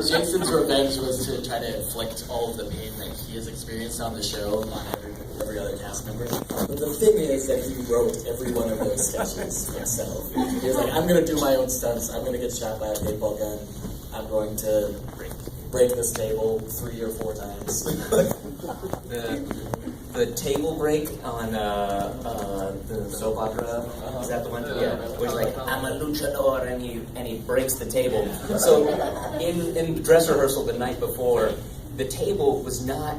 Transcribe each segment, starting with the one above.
Jason's revenge was to try to inflict all of the pain that he has experienced on the show on every other cast member. But the thing is that he wrote every one of those sketches himself. He was like, I'm going to do my own stunts. I'm going to get shot by a paintball gun. I'm going to break this table 3 or 4 times. The table break on the soap opera, is that the one? Yeah, where he's like, I'm a luchador, and he breaks the table. So in dress rehearsal the night before, the table was not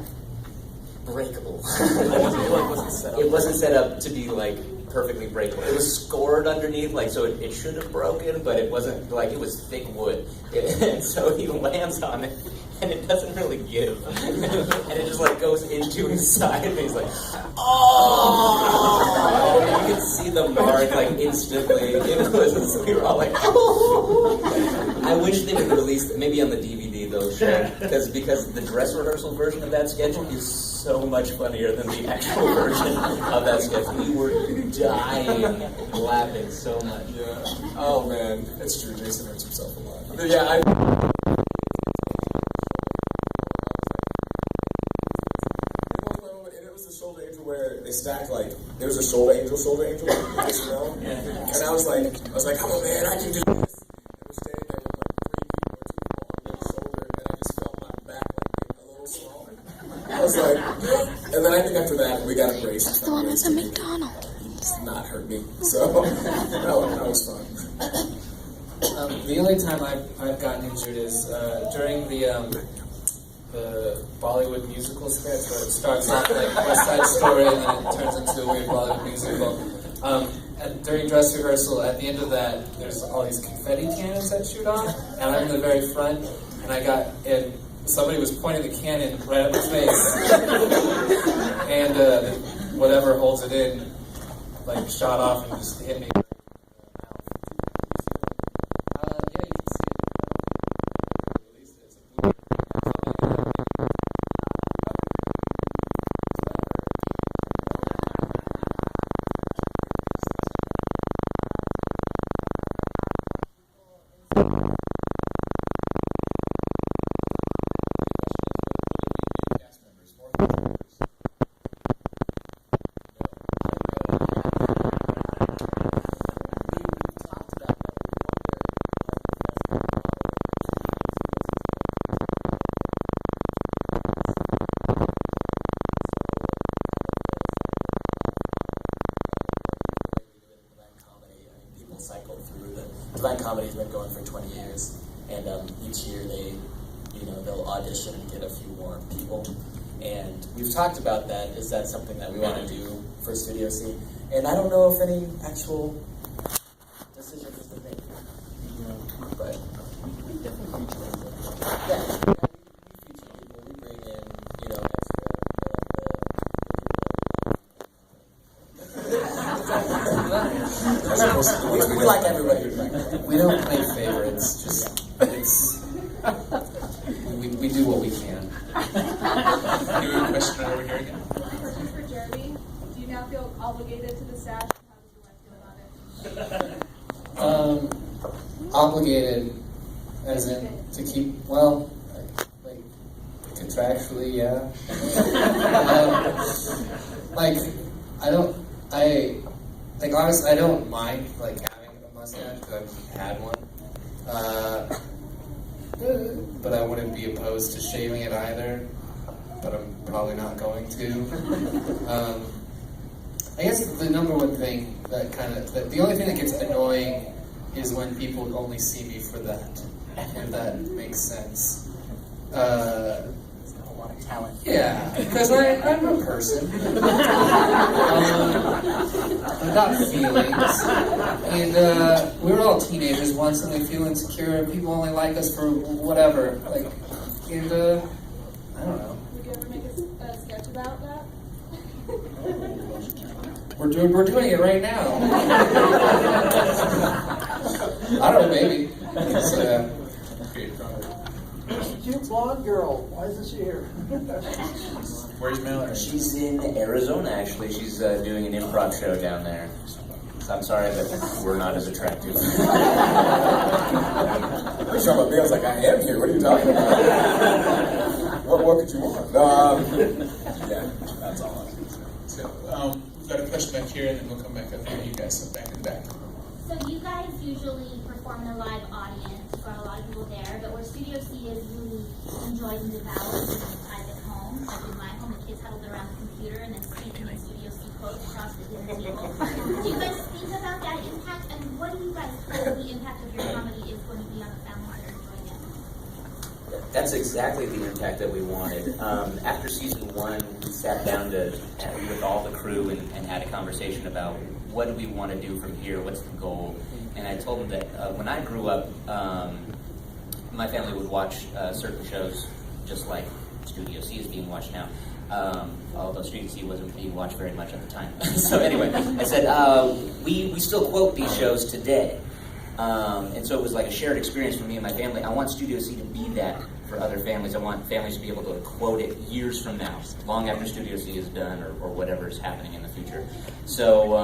breakable. It wasn't set up to be like perfectly breakable. It was scored underneath, like, so it should have broken, but it wasn't, like, it was thick wood. And so he lands on it, and it doesn't really give. And it just, like, goes into his side, and he's like, oh! And you can see the mark, like, instantly. We were all like, oh! I wish they would release it, maybe on the DVD, though, because the dress rehearsal version of that sketch is so much funnier than the actual version of that sketch. We were dying laughing so much. Yeah. Oh man, it's true. Jason hurts himself a lot. But yeah, and it was the shoulder angel where they stacked, like, there was a shoulder angel, you know? And I was like, come on man, I can do this. And we're standing there with like 3 people or 2 people on the shoulder, and I just felt my back like a little smaller. I was like, and then I think after that we got a brace. That's the one that's at McDonald's. Not hurt me, so that was fun. The only time I've gotten injured is during the Bollywood musical sketch where it starts off like West Side Story and then it turns into a weird Bollywood musical. And during dress rehearsal, at the end of that, there's all these confetti cannons that shoot off, and I'm in the very front, and somebody was pointing the cannon right at my face, and whatever holds it in, like, shot off and just hit me. Yeah, you can see it. Released it. It's a blue. Divine Comedy's been going for 20 years, and each year they'll audition and get a few more people. And we've talked about that. Is that something that we want to do for Studio C? And I don't know if any actual decision has been made. But definitely feature people. Yeah, we feature people. We bring in, we like everybody. We don't play favorites. We do what we can. Any question over here again? Question for Jeremy. Do you now feel obligated to the sash? How does your wife feel about it? Obligated, as in to keep, well, like contractually, yeah. Honestly, I don't mind, like, having a mustache, because I've had one. But I wouldn't be opposed to shaving it either, but I'm probably not going to. I guess the number one thing the only thing that gets annoying is when people only see me for that, if that makes sense. Talent. Yeah, because I'm a person. I've got feelings. And we were all teenagers once, and we feel insecure, and people only like us for whatever. I don't know. Would you ever make a sketch about that? We're doing it right now. I don't know, maybe. Cute blonde girl. Why isn't she here? Where's Mallory? She's in Arizona, actually. She's doing an improv show down there. So I'm sorry that we're not as attractive. What are you talking about me? I was like, I am here. What are you talking about? what could you want? Yeah, that's all. So we've got a question back here, and then we'll come back up here. You guys, so back in the back. So you guys usually perform in a live audience. You've got a lot of people there, but where Studio C is really enjoyed and developed in a private home, like in my home, the kids huddled around the computer and then speaking in Studio C quotes across the dinner table. Do you guys think about that impact, and what do you guys hope the impact of your comedy is going to be on the families that are enjoying it? That's exactly the impact that we wanted. After season 1, we sat down with all the crew and had a conversation about what do we want to do from here, what's the goal. And I told them that when I grew up, my family would watch certain shows just like Studio C is being watched now. Although Studio C wasn't being watched very much at the time. So anyway, I said, we still quote these shows today. And so it was like a shared experience for me and my family. I want Studio C to be that for other families. I want families to be able to quote it years from now, long after Studio C is done or whatever is happening in the future. So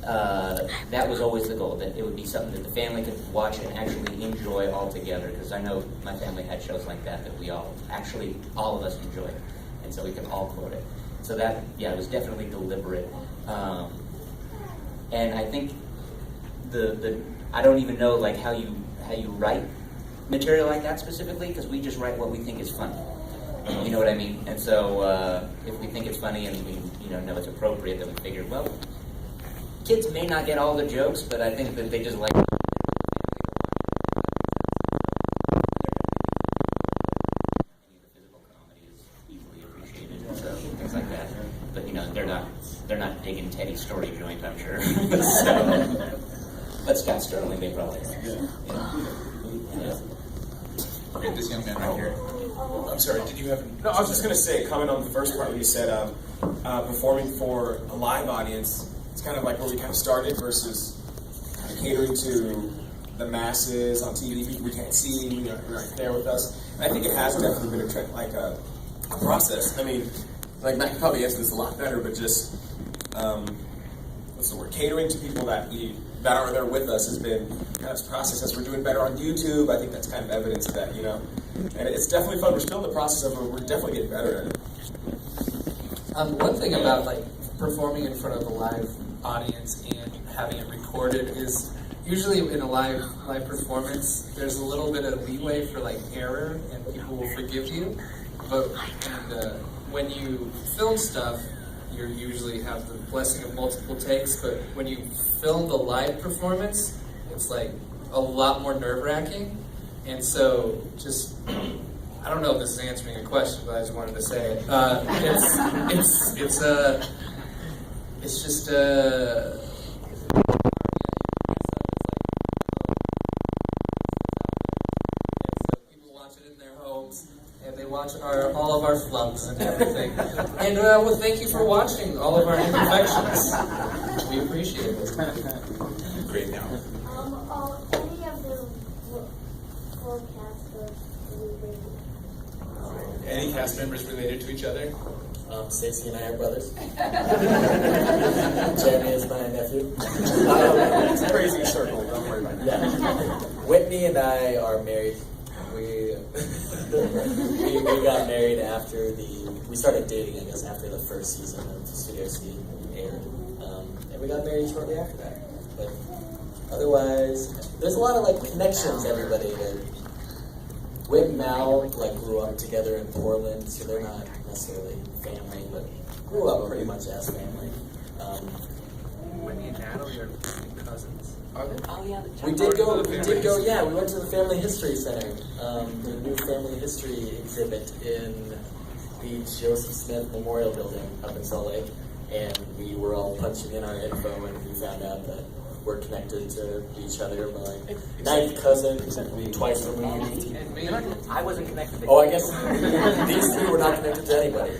that was always the goal, that it would be something that the family could watch and actually enjoy all together, because I know my family had shows like that we all of us enjoyed, and so we could all quote it. So that, yeah, it was definitely deliberate. And I think I don't even know like how you write material like that specifically, because we just write what we think is funny. You know what I mean? And so if we think it's funny and we know it's appropriate, then we figure, well, kids may not get all the jokes, but I think that they just like physical comedy is easily appreciated, so things like that. But they're not digging Teddy's story joint, I'm sure. So, but Scott Sterling, they probably are. Yeah. Okay, this young man right here. I'm sorry, did you have... No, I was just going to say, comment on the first part when you said performing for a live audience. It's kind of like where we kind of started versus kind of catering to the masses on TV, people we can't see, right there with us. And I think it has definitely been a process. I mean, like Matt can probably answer this a lot better, but just, what's the word, catering to people that are there with us has been kind of this process. As we're doing better on YouTube, I think that's kind of evidence of that, And it's definitely fun. We're still in the process of it. We're definitely getting better at it. One thing about performing in front of a live audience and having it recorded is usually in a live performance, there's a little bit of leeway for error, and people will forgive you. But when you film stuff, you usually have the blessing of multiple takes. But when you film the live performance, it's a lot more nerve-wracking. And so, I don't know if this is answering your question, but I just wanted to say it. It's just people watch it in their homes, and they watch all of our flubs and everything. And well, thank you for watching all of our imperfections. We appreciate it. Great now. Any of the full cast of Any cast members related to each other? Stacey and I are brothers. Jeremy is my nephew. It's a crazy circle. Don't worry about it. Yeah. Whitney and I are married. We got married after we started dating, I guess, after the first season of Studio C aired. And we got married shortly after that. But otherwise, there's a lot of connections, everybody. Whit and Mal grew up together in Portland, so they're not necessarily family, but grew up pretty much as family. Whitney and Natalie are cousins. Are they? Oh yeah, we did go. Yeah, we went to the Family History Center, the new Family History exhibit in the Joseph Smith Memorial Building up in Salt Lake, and we were all punching in our info, and we found out that we're connected to each other by ninth cousin, twice removed. I wasn't connected to Oh, I guess these three were not connected to anybody.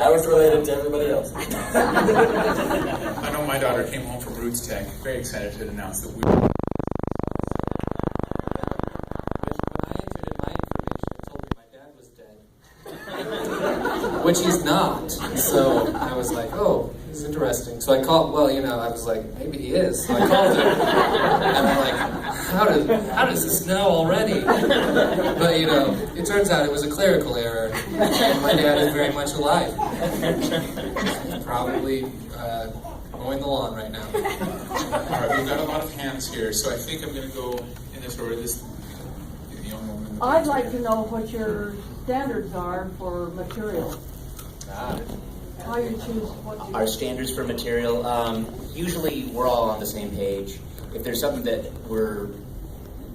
I was related to everybody else. I know my daughter came home from Roots Tech, very excited to announce that we When I entered in my information, it told me my dad was dead. Which he's not. So I was like, oh, is It's interesting. So I called, well, I was like, maybe he is. So I called him, and I'm like, how does this know already? But, it turns out it was a clerical error, and my dad is very much alive. He's probably mowing the lawn right now. All right, we've got a lot of hands here, so I think I'm going to go in this order. This young woman. in the I'd pink like hair. to know what your standards are for material. How you choose what you... Our standards for material, usually we're all on the same page. If there's something that we're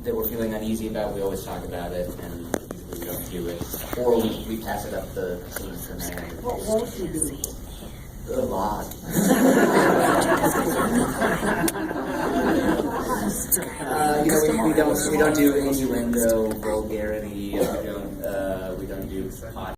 feeling uneasy about, we always talk about it, and usually we don't do it. Or we pass it up the seams from there. What won't you do? A lot. We don't do innuendo, vulgarity. We don't do hot